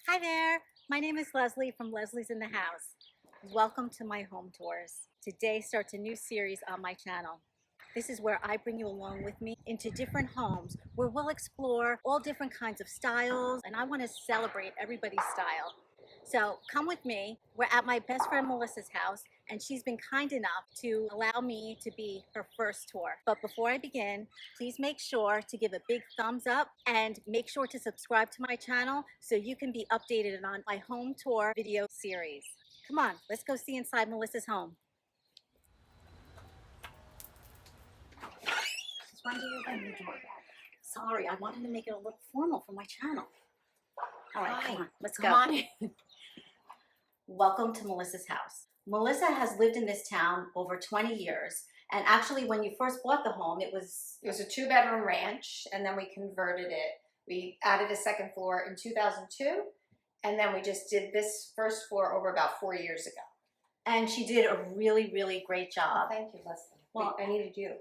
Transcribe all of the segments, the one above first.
Hi there, my name is Leslie from Leslie's in the House. Welcome to my home tours. Today starts a new series on my channel. This is where I bring you along with me into different homes where we'll explore all different kinds of styles, and I want to celebrate everybody's style. So come with me. We're at my best friend Melissa's house, and she's been kind enough to allow me to be her first tour. But before I begin, please make sure to give a big thumbs up and make sure to subscribe to my channel so you can be updated on my home tour video series. Come on, let's go see inside Melissa's home. Just run to your bedroom door. Sorry, I wanted to make it a little formal for my channel. All right, come on, let's go. Come on. Welcome to Melissa's house. Melissa has lived in this town over 20 years. And actually, when you first bought the home, it was a 2-bedroom ranch, and then we converted it. We added a second floor in 2002, and then we just did this first floor over about 4 years ago. And she did a really, really great job. Oh, thank you, Leslie. Well, I needed you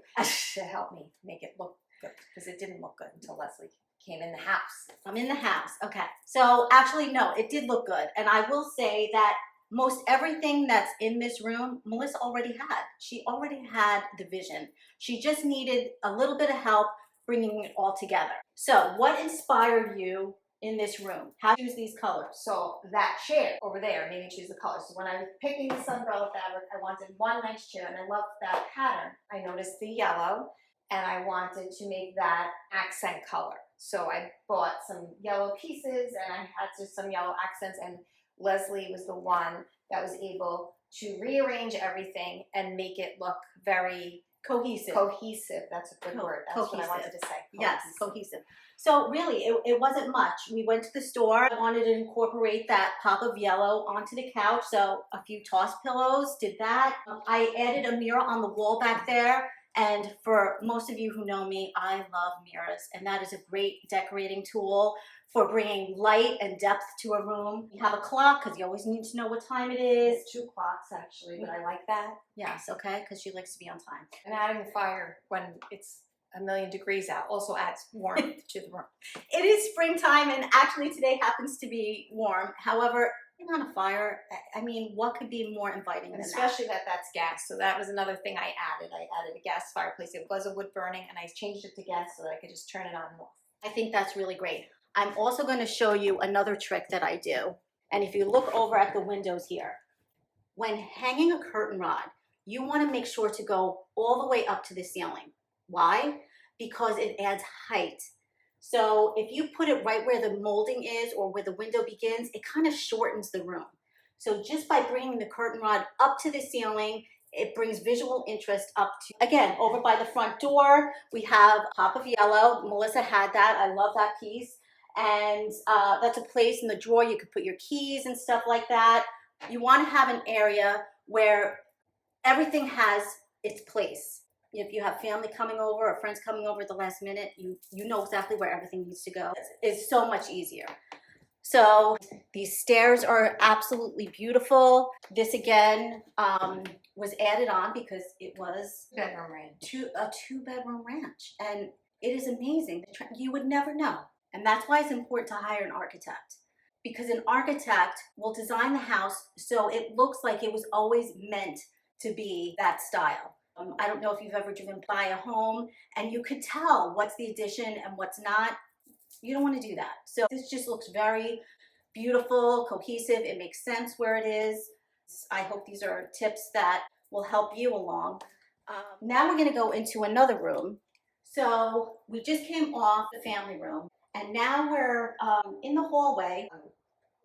to help me make it look good, because it didn't look good until Leslie came in the house. I'm in the house. Okay. So actually, no, it did look good. And I will say that most everything that's in this room, Melissa already had. She already had the vision. She just needed a little bit of help bringing it all together. So what inspired you in this room? How do you choose these colors? So that chair over there made me choose the colors. So when I was picking this umbrella fabric, I wanted one nice chair, and I loved that pattern. I noticed the yellow, and I wanted to make that accent color. So I bought some yellow pieces, and I had just some yellow accents, and Leslie was the one that was able to rearrange everything and make it look very cohesive. Cohesive, that's a good word. That's what I wanted to say. Yes, cohesive. So really, it wasn't much. We went to the store. I wanted to incorporate that pop of yellow onto the couch, so a few toss pillows, did that. I added a mirror on the wall back there. And for most of you who know me, I love mirrors, and that is a great decorating tool for bringing light and depth to a room. You have a clock because you always need to know what time it is. It's 2 clocks actually, but I like that. Yes, okay, because she likes to be on time. And adding the fire when it's a million degrees out also adds warmth to the room. It is springtime, and actually today happens to be warm. However, on a fire, I mean, what could be more inviting than especially that's gas. So that was another thing I added. I added a gas fireplace. It was a wood burning, and I changed it to gas so that I could just turn it on and off. I think that's really great. I'm also going to show you another trick that I do. And if you look over at the windows here, when hanging a curtain rod, you want to make sure to go all the way up to the ceiling. Why? Because it adds height. So if you put it right where the molding is or where the window begins, it kind of shortens the room. So just by bringing the curtain rod up to the ceiling, it brings visual interest up to, again, over by the front door, we have a pop of yellow. Melissa had that. I love that piece. And that's a place in the drawer you could put your keys and stuff like that. You want to have an area where everything has its place. If you have family coming over or friends coming over at the last minute, you know exactly where everything needs to go. It's so much easier. So these stairs are absolutely beautiful. This again was added on because it was a 2-bedroom ranch, and it is amazing. You would never know. And that's why it's important to hire an architect, because an architect will design the house so it looks like it was always meant to be that style. I don't know if you've ever driven by a home and you could tell what's the addition and what's not. You don't want to do that. So this just looks very beautiful, cohesive. It makes sense where it is. I hope these are tips that will help you along. Now we're going to go into another room. So we just came off the family room, and now we're in the hallway.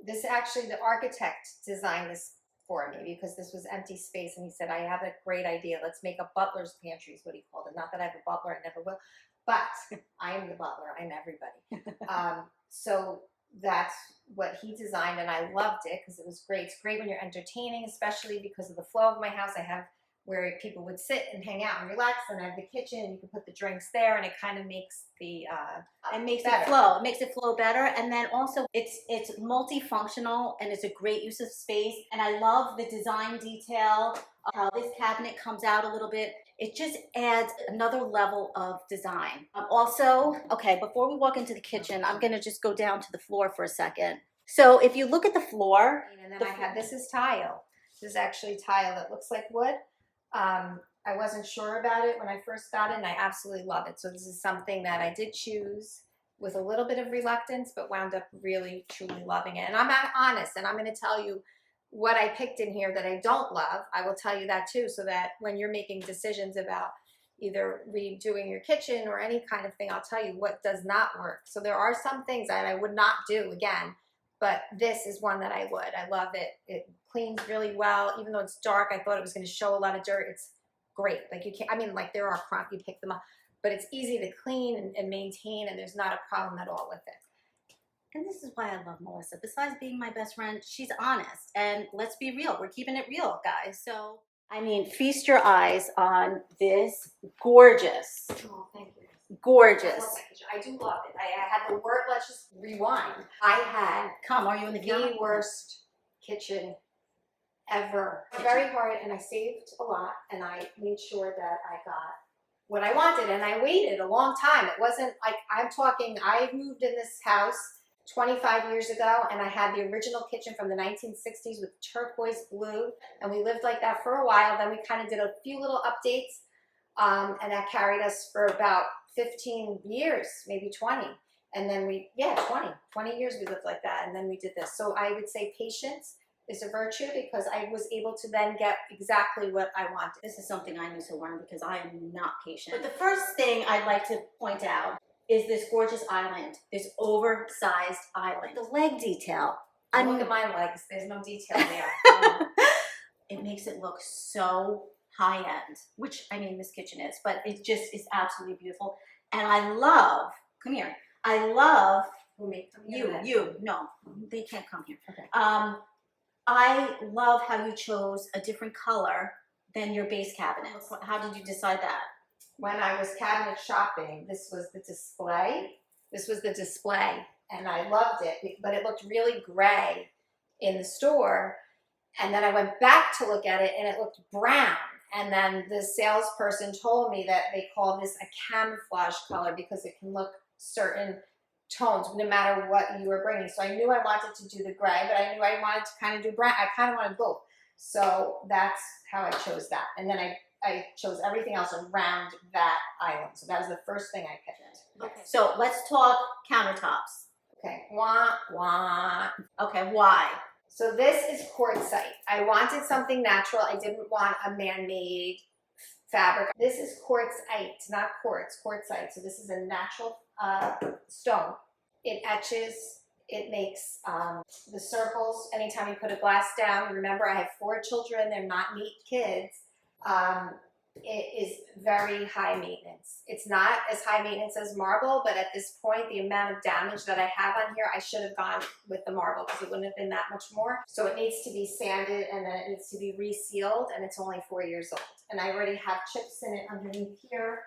This actually, the architect designed this for me because this was empty space, and he said, I have a great idea. Let's make a butler's pantry is what he called it. Not that I have a butler, I never will, but I am the butler. I'm everybody. So that's what he designed, and I loved it because it was great. It's great when you're entertaining, especially because of the flow of my house. I have where people would sit and hang out and relax, and I have the kitchen, and you can put the drinks there, and it kind of makes the it flow. It makes it flow better, and then also it's multifunctional, and it's a great use of space. And I love the design detail of how this cabinet comes out a little bit. It just adds another level of design. Also, okay, before we walk into the kitchen, I'm gonna just go down to the floor for a second. So if you look at the floor, and then I had, this is tile. This is actually tile that looks like wood. I wasn't sure about it when I first got it, and I absolutely love it. So this is something that I did choose with a little bit of reluctance, but wound up really, truly loving it. And I'm honest, and I'm going to tell you what I picked in here that I don't love. I will tell you that too, so that when you're making decisions about either redoing your kitchen or any kind of thing, I'll tell you what does not work. So there are some things that I would not do again, but this is one that I would. I love it. It cleans really well. Even though it's dark, I thought it was going to show a lot of dirt. It's great. Like you can't, I mean, like there are crumbs, you pick them up, but it's easy to clean and maintain, and there's not a problem at all with it. and this is why I love Melissa. Besides being my best friend, she's honest. And let's be real. We're keeping it real, guys. So, I mean, feast your eyes on this gorgeous, Oh, thank you. gorgeous. I love that kitchen. I do love it. I had the word, let's just rewind. I had Come, are you in the the worst kitchen ever. Very hard, and I saved a lot, and I made sure that I got what I wanted, and I waited a long time. It wasn't like, I'm talking, I moved in this house 25 years ago, and I had the original kitchen from the 1960s with turquoise blue, and we lived like that for a while. Then we kind of did a few little updates, and that carried us for about 15 years, maybe 20. And then 20 years we lived like that, and then we did this. So I would say patience is a virtue, because I was able to then get exactly what I wanted. This is something I need to learn because I am not patient. But the first thing I'd like to point out is this gorgeous island, this oversized island. The leg detail. I look at my legs, there's no detail there. It makes it look so high end, which I mean this kitchen is, but it just is absolutely beautiful. And I love, come here, I love, Who made them? no, they can't come here. Okay. I love how you chose a different color than your base cabinets. How did you decide that? When I was cabinet shopping, this was the display. This was the display, and I loved it, but it looked really gray in the store. And then I went back to look at it, and it looked brown. And then the salesperson told me that they call this a camouflage color because it can look certain tones no matter what you were bringing. So I knew I wanted to do the gray, but I knew I wanted to kind of do brown. I kind of wanted both. So that's how I chose that. And then I chose everything else around that island. So that was the first thing I picked. Okay. So let's talk countertops. Okay. Wah, wah. Okay, why? So this is quartzite. I wanted something natural. I didn't want a man-made fabric. This is quartzite, not quartz, quartzite. So this is a natural stone. It etches, it makes the circles. Anytime you put a glass down, remember I have 4 children, they're not neat kids. It is very high maintenance. It's not as high maintenance as marble, but at this point, the amount of damage that I have on here, I should have gone with the marble because it wouldn't have been that much more. So it needs to be sanded, and then it needs to be resealed, and it's only 4 years old. And I already have chips in it underneath here.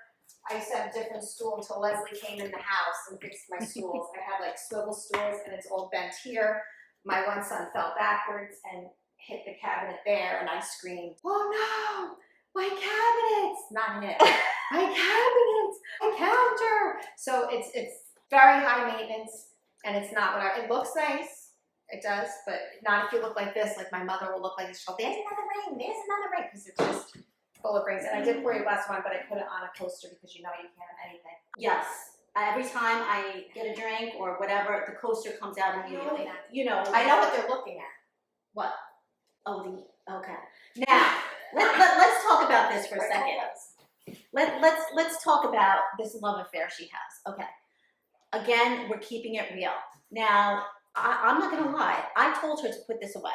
I used to have a different stool until Leslie came in the house and fixed my stools. I have like swivel stools, and it's all bent here. My one son fell backwards and hit the cabinet there, and I screamed, "Oh no! My cabinets!" Not him. My cabinets! My counter! So it's very high maintenance, and it's not what it looks nice. It does, but not if you look like this. Like my mother will look like this. She'll, "There's another ring. There's another ring," because it's just full of rings. And I did pour your glass wine, but I put it on a coaster because you know you can't have anything. Yes. Every time I get a drink or whatever, the coaster comes out immediately. You know. I know what they're looking at. What? Oh, okay. Now, let's talk about this for a second. Let's talk about this love affair she has. Okay. Again, we're keeping it real. Now, I'm not gonna lie. I told her to put this away.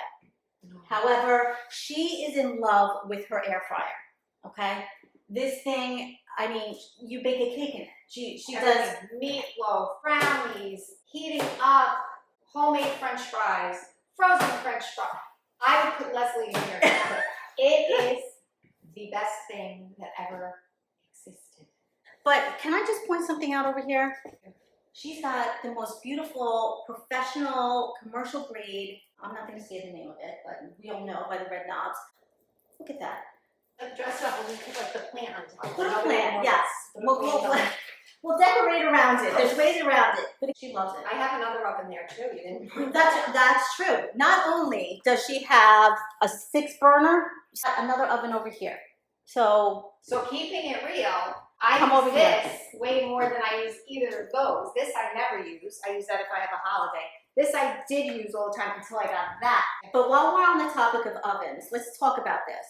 However, she is in love with her air fryer. Okay. This thing, I mean, you bake a cake in it. She does meatloaf, brownies, heating up, homemade French fries, frozen French fries. I would put Leslie in here. It is the best thing that ever existed. But can I just point something out over here? She's got the most beautiful, professional, commercial grade. I'm not going to say the name of it, but we all know by the red knobs. Look at that. Like dress up and we put like the plant on top. Put a plant, yes. We'll decorate around it. There's ways around it. But she loves it. I have another oven there too. You didn't point That's true. Not only does she have a 6-burner, she's got another oven over here. So keeping it real, I Come use over here. this way more than I use either of those. This I never use. I use that if I have a holiday. This I did use all the time until I got that. But while we're on the topic of ovens, let's talk about this.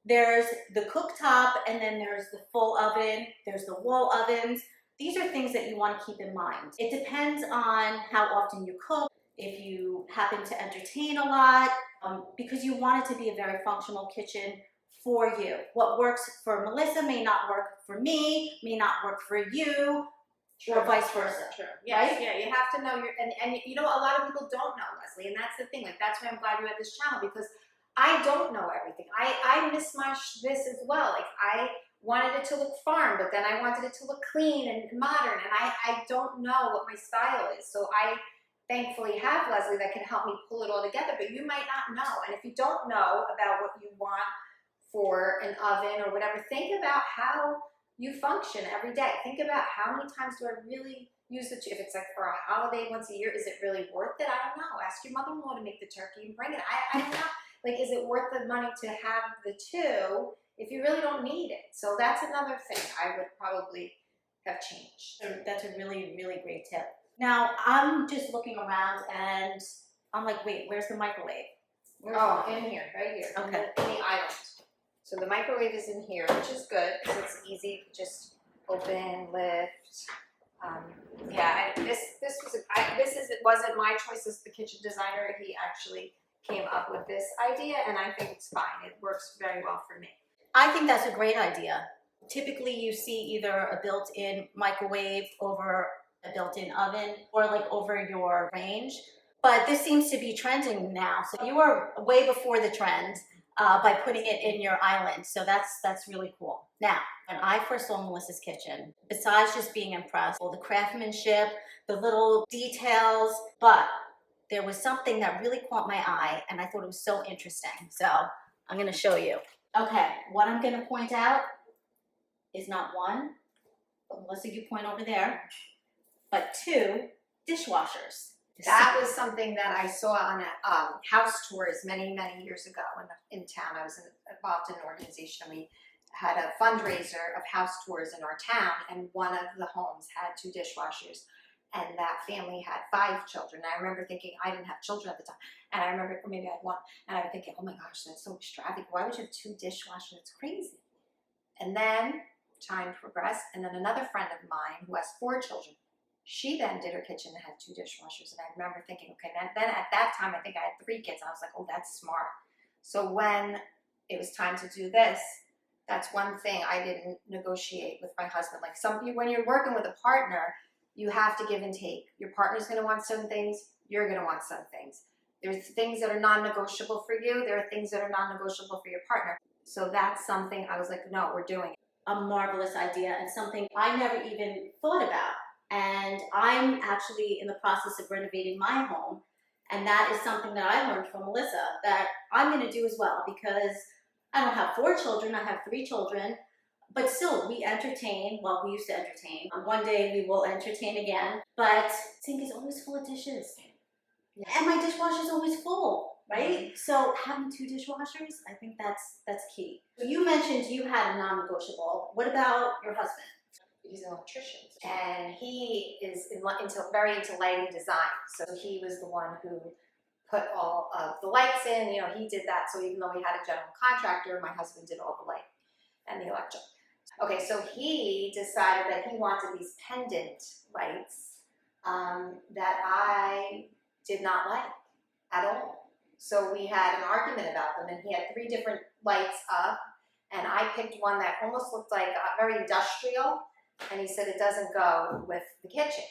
There's the cooktop, and then there's the full oven, there's the wall ovens. These are things that you want to keep in mind. It depends on how often you cook, if you happen to entertain a lot, because you want it to be a very functional kitchen for you. What works for Melissa may not work for me, may not work for you, or vice versa. True. Yes, Right? yeah, you have to know your, and you know, a lot of people don't know, Leslie, and that's the thing. Like, that's why I'm glad you had this channel, because I don't know everything. I miss my this as well. Like, I wanted it to look farm, but then I wanted it to look clean and modern, and I don't know what my style is. So I thankfully have Leslie that can help me pull it all together, but you might not know. And if you don't know about what you want for an oven or whatever, think about how you function every day. Think about how many times do I really use the, if it's like for a holiday once a year, is it really worth it? I don't know. Ask your mother-in-law to make the turkey and bring it. I don't know. Like, is it worth the money to have the two if you really don't need it? So that's another thing I would probably have changed. That's a really, really great tip. Now, I'm just looking around and I'm like, wait, where's the microwave? Where's the Oh, microwave? in here, right here. Okay. In the island. So the microwave is in here, which is good because it's easy. Just open, lift. Yeah, it wasn't my choice as the kitchen designer. He actually came up with this idea, and I think it's fine. It works very well for me. I think that's a great idea. Typically, you see either a built-in microwave over a built-in oven or like over your range. But this seems to be trending now. So you were way before the trend by putting it in your island. So that's really cool. Now, when I first saw Melissa's kitchen, besides just being impressed with the craftsmanship, the little details, but there was something that really caught my eye and I thought it was so interesting. So I'm gonna show you. Okay, what I'm gonna point out is not one, but Melissa, you point over there, but 2 dishwashers. That was something that I saw on a house tours many, many years ago in town. I was involved in an organization. We had a fundraiser of house tours in our town, and one of the homes had 2 dishwashers, and that family had 5 children. I remember thinking, I didn't have children at the time, and I remember, or maybe I had 1, and I was thinking, oh my gosh, that's so extravagant. Why would you have 2 dishwashers? It's crazy. And then time progressed, and then another friend of mine who has 4 children, she then did her kitchen and had 2 dishwashers. And I remember thinking, okay, then at that time, I think I had 3 kids. And I was like, oh, that's smart. So when it was time to do this, that's one thing I didn't negotiate with my husband. Like when you're working with a partner, you have to give and take. Your partner's going to want some things. You're going to want some things. There's things that are non-negotiable for you. There are things that are non-negotiable for your partner. So that's something I was like, no, we're doing it. A marvelous idea and something I never even thought about. And I'm actually in the process of renovating my home. And that is something that I learned from Melissa that I'm going to do as well, because I don't have 4 children, I have 3 children, but still we entertain. Well, we used to entertain. One day we will entertain again, but sink is always full of dishes. And my dishwasher is always full, right? So having 2 dishwashers, I think that's key. So you mentioned you had a non-negotiable. What about your husband? He's an electrician, and he is very into lighting design. So he was the one who put all of the lights in. You know, he did that. So even though we had a general contractor, my husband did all the light and the electric. Okay, so he decided that he wanted these pendant lights that I did not like at all. So we had an argument about them, and he had 3 different lights up, and I picked one that almost looked like very industrial. And he said it doesn't go with the kitchen.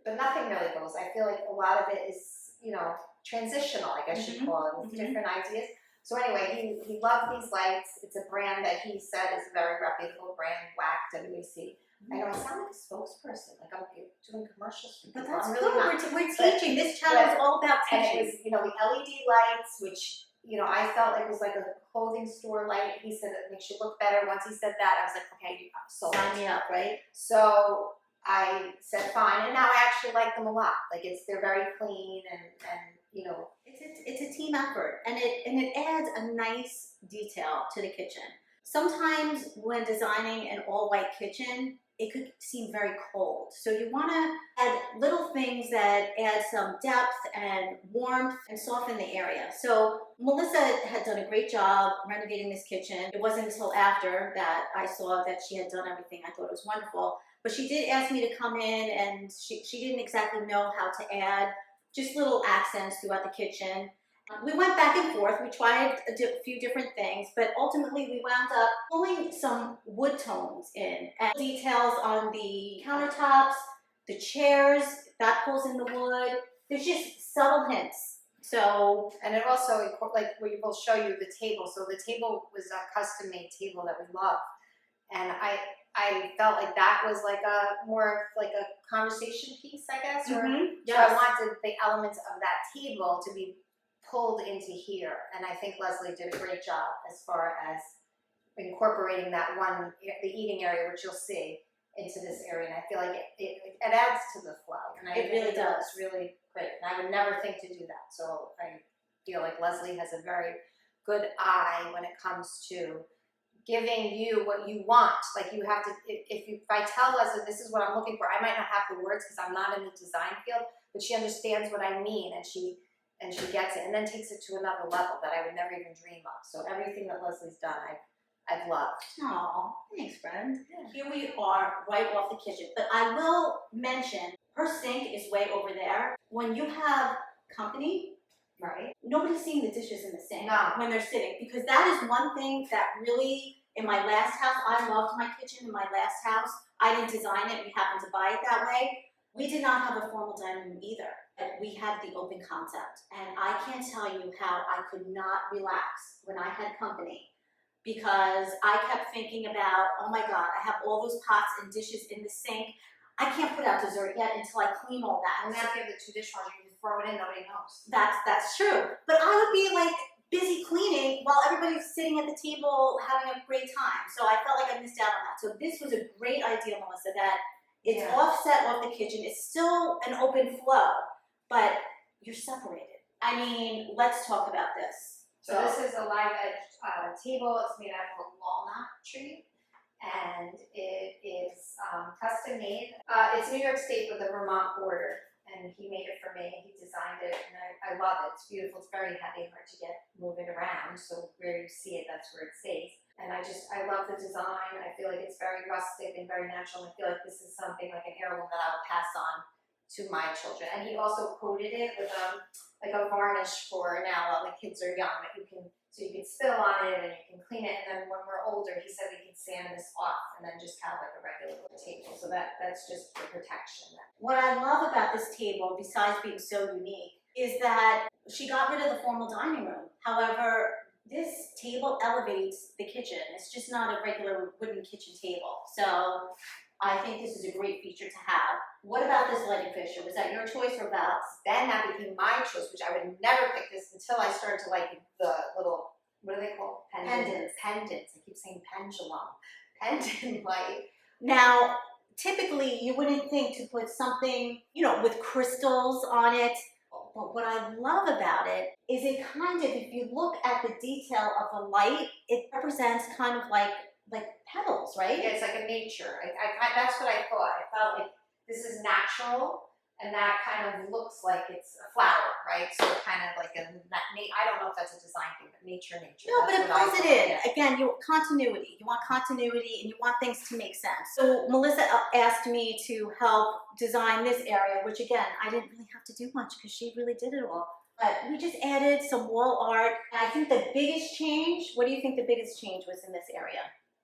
But nothing really goes. I feel like a lot of it is, you know, transitional, I guess you'd call it, with different ideas. So anyway, he loved these lights. It's a brand that he said is a very reputable brand, WAC, WAC. I know I sound like a spokesperson, like I'm doing commercials for people. But that's I'm good. really We're teaching. This channel is all about And teaching. it was, you know, the LED lights, which, you know, I felt like it was like a clothing store light. He said it makes you look better. Once he said that, I was like, okay, you sold. Sign me up, right? So I said fine, and now I actually like them a lot. Like they're very clean and you know. It's a team effort, and it adds a nice detail to the kitchen. Sometimes when designing an all-white kitchen, it could seem very cold. So you want to add little things that add some depth and warmth and soften the area. So Melissa had done a great job renovating this kitchen. It wasn't until after that I saw that she had done everything. I thought it was wonderful. But she did ask me to come in, and she didn't exactly know how to add just little accents throughout the kitchen. We went back and forth. We tried a few different things, but ultimately we wound up pulling some wood tones in and details on the countertops, the chairs, that pulls in the wood. There's just subtle hints. So, and it also, like, we will show you the table. So the table was a custom-made table that we love, and I felt like that was like a more like a conversation piece, I guess. Or yes. So I wanted the elements of that table to be pulled into here, and I think Leslie did a great job as far as incorporating that the eating area, which you'll see, into this area. And I feel like it adds to the flow, and it really does. It's really great. And I would never think to do that. So I feel like Leslie has a very good eye when it comes to giving you what you want. Like you have to, if I tell Leslie this is what I'm looking for, I might not have the words because I'm not in the design field, but she understands what I mean, and she gets it, and then takes it to another level that I would never even dream of. So everything that Leslie's done, I've loved. Oh, thanks, friend. Yeah. Here we are, right off the kitchen. But I will mention, her sink is way over there. When you have company, right? Nobody's seeing the dishes in the sink when they're sitting, because that is one thing that really, in my last house, I loved my kitchen in my last house. I didn't design it, we happened to buy it that way. We did not have a formal dining room either. We had the open concept, and I can't tell you how I could not relax when I had company, because I kept thinking about, oh my God, I have all those pots and dishes in the sink. I can't put out dessert yet until I clean all that. And now if you have the 2 dishwashers, you can throw it in, nobody knows. That's true. But I would be like busy cleaning while everybody's sitting at the table having a great time. So I felt like I missed out on that. So this was a great idea, Melissa, that it's offset off the kitchen. It's still an open flow, but you're separated. I mean, let's talk about this. So this is a live edge table. It's made out of a walnut tree, and it is custom made. It's New York State with the Vermont border, and he made it for me. He designed it, and I love it. It's beautiful. It's very heavy, hard to get moving around. So where you see it, that's where it stays. And I love the design. I feel like it's very rustic and very natural. I feel like this is something like an heirloom that I would pass on to my children. And he also coated it with like a varnish for now while the kids are young, that you can spill on it and you can clean it. And then when we're older, he said we can sand this off and then just have like a regular little table. So that's just for protection. What I love about this table, besides being so unique, is that she got rid of the formal dining room. However, this table elevates the kitchen. It's just not a regular wooden kitchen table. So I think this is a great feature to have. What about this lighting fixture? Was that your choice or Val's? Then that became my choice, which I would never pick this until I started to like the little, what are they called? Pendants. I keep saying pendulum. Pendant light. Now, typically you wouldn't think to put something, with crystals on it. But what I love about it is it kind of, if you look at the detail of the light, it represents kind of like petals, right? Yeah, it's like a nature. That's what I thought. I felt like this is natural, and that kind of looks like it's a flower, right? So kind of like I don't know if that's a design thing, but nature. No, but it pulls it in. Again, you want continuity. You want continuity, and you want things to make sense. So Melissa asked me to help design this area, which again, I didn't really have to do much because she really did it all. But we just added some wall art. And I think the biggest change, what do you think the biggest change was in this area?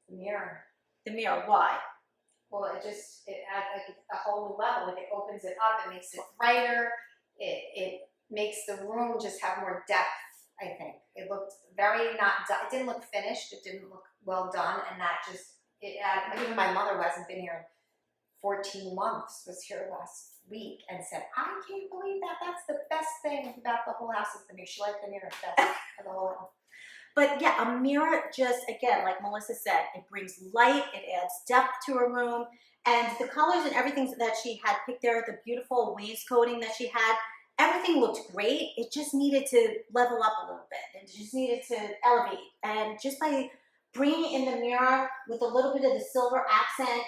The mirror. The mirror, why? Well, it adds like a whole new level. Like it opens it up, it makes it brighter. It makes the room just have more depth. I think it looked very not done. It didn't look finished. It didn't look well done, and that just even my mother, who hasn't been here in 14 months, was here last week and said, "I can't believe that. That's the best thing about the whole house is the mirror." She liked the mirror best of the whole house. But yeah, a mirror just, again, like Melissa said, it brings light, it adds depth to a room, and the colors and everything that she had picked there, the beautiful wainscoting that she had, everything looked great. It just needed to level up a little bit. It just needed to elevate. And just by bringing in the mirror with a little bit of the silver accent,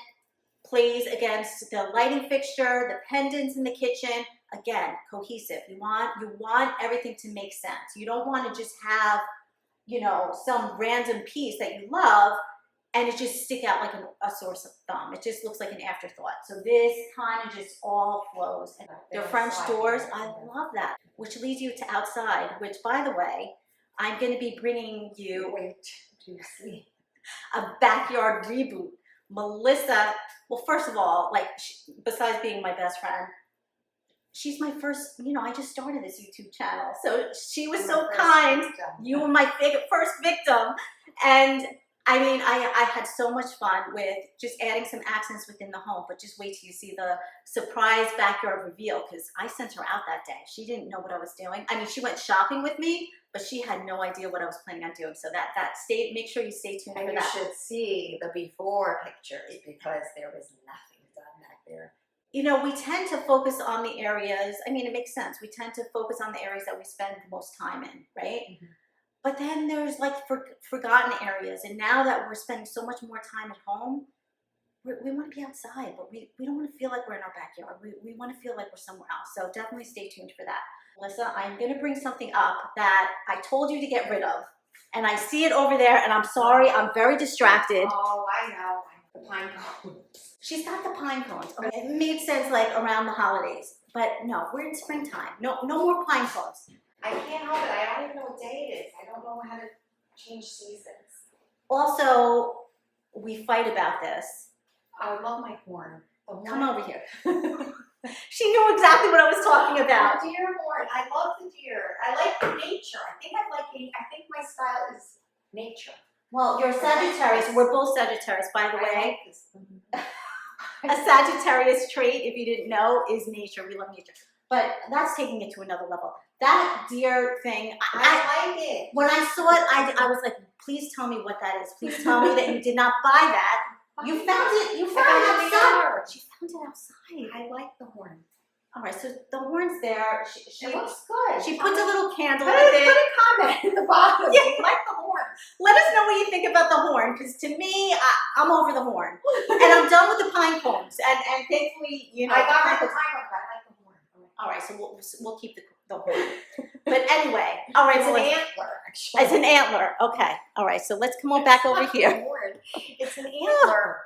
plays against the lighting fixture, the pendants in the kitchen. Again, cohesive. You want everything to make sense. You don't want to just have, you know, some random piece that you love and it just stick out like a sore thumb. It just looks like an afterthought. So this kind of just all flows. And their French doors, I love that. Which leads you to outside, which, by the way, I'm going to be bringing you a backyard reboot. Melissa, well, first of all, like, besides being my best friend, she's my first, you know, I just started this YouTube channel. So she was so kind. You were my first victim. And I mean, I had so much fun with just adding some accents within the home, but just wait till you see the surprise backyard reveal, because I sent her out that day. She didn't know what I was doing. I mean, she went shopping with me, but she had no idea what I was planning on doing. So make sure you stay tuned for that. And you should see the before pictures, because there was nothing done back there. You know, we tend to focus on the areas, I mean, it makes sense. We tend to focus on the areas that we spend the most time in, right? Mm-hmm. But then there's like forgotten areas. And now that we're spending so much more time at home, we want to be outside, but we don't want to feel like we're in our backyard. We want to feel like we're somewhere else. So definitely stay tuned for that. Melissa, I'm going to bring something up that I told you to get rid of. And I see it over there, and I'm sorry, I'm very distracted. Oh, I know. The pine cones. She's got the pine cones. Okay. It made sense like around the holidays. But no, we're in springtime. No more pine cones. I can't help it. I don't even know what day it is. I don't know how to change seasons. Also, we fight about this. I love my horn. Come over here. She knew exactly what I was talking about. The deer horn. I love the deer. I like nature. I think my style is nature. Well, you're a Sagittarius. We're both Sagittarius, by the way. I like this. A Sagittarius trait, if you didn't know, is nature. We love nature. But that's taking it to another level. That deer thing, I like it. When I saw it, I was like, please tell me what that is. Please tell me that you did not buy that. You found it. You found it outside. She found it outside. I like the horn. All right, so the horn's there. It looks good. She puts a little candle Put with it. a comment in the bottom. Yeah. Do you like the horn? Let us know what you think about the horn, because to me, I'm over the horn. And I'm done with the pine cones. And thankfully, you know. I got rid of the pine cones, but I like the horn. All right, so we'll keep the horn. But anyway, all right. It's so an antler, actually. It's an antler. Okay. All right. So let's come on back over here. It's an antler.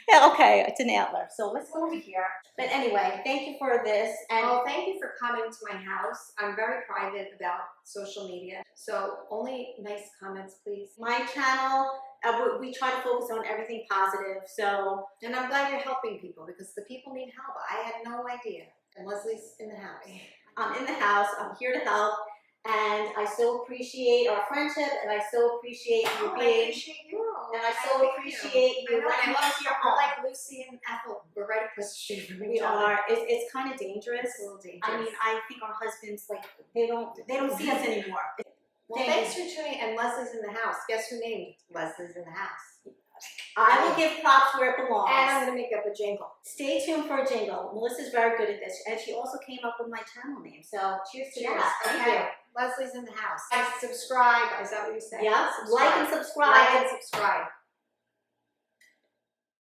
Yeah. Okay. It's an antler. So let's go over here. But anyway, thank you for this. And well, thank you for coming to my house. I'm very private about social media, so only nice comments, please. My channel, we try to focus on everything positive. So, and I'm glad you're helping people, because the people need help. I had no idea. And Leslie's in the house. I'm in the house. I'm here to help. And I so appreciate our friendship, and I so appreciate you being. I appreciate you. And I so appreciate you. I love your home. Like Lucy and Ethel. We're right across the street from each other. We are. It's kind of dangerous. It's a little dangerous. I mean, I think our husbands, like, they don't see us anymore. Well, thanks for tuning in. And Leslie's in the house. Guess who named Leslie's in the house? I will give props where it belongs. And I'm going to make up a jingle. Stay tuned for a jingle. Melissa's very good at this. And she also came up with my channel name. So cheers to that. Thank you. Leslie's in the house. Subscribe. Is that what you said? Yes. Like and subscribe. Like and subscribe.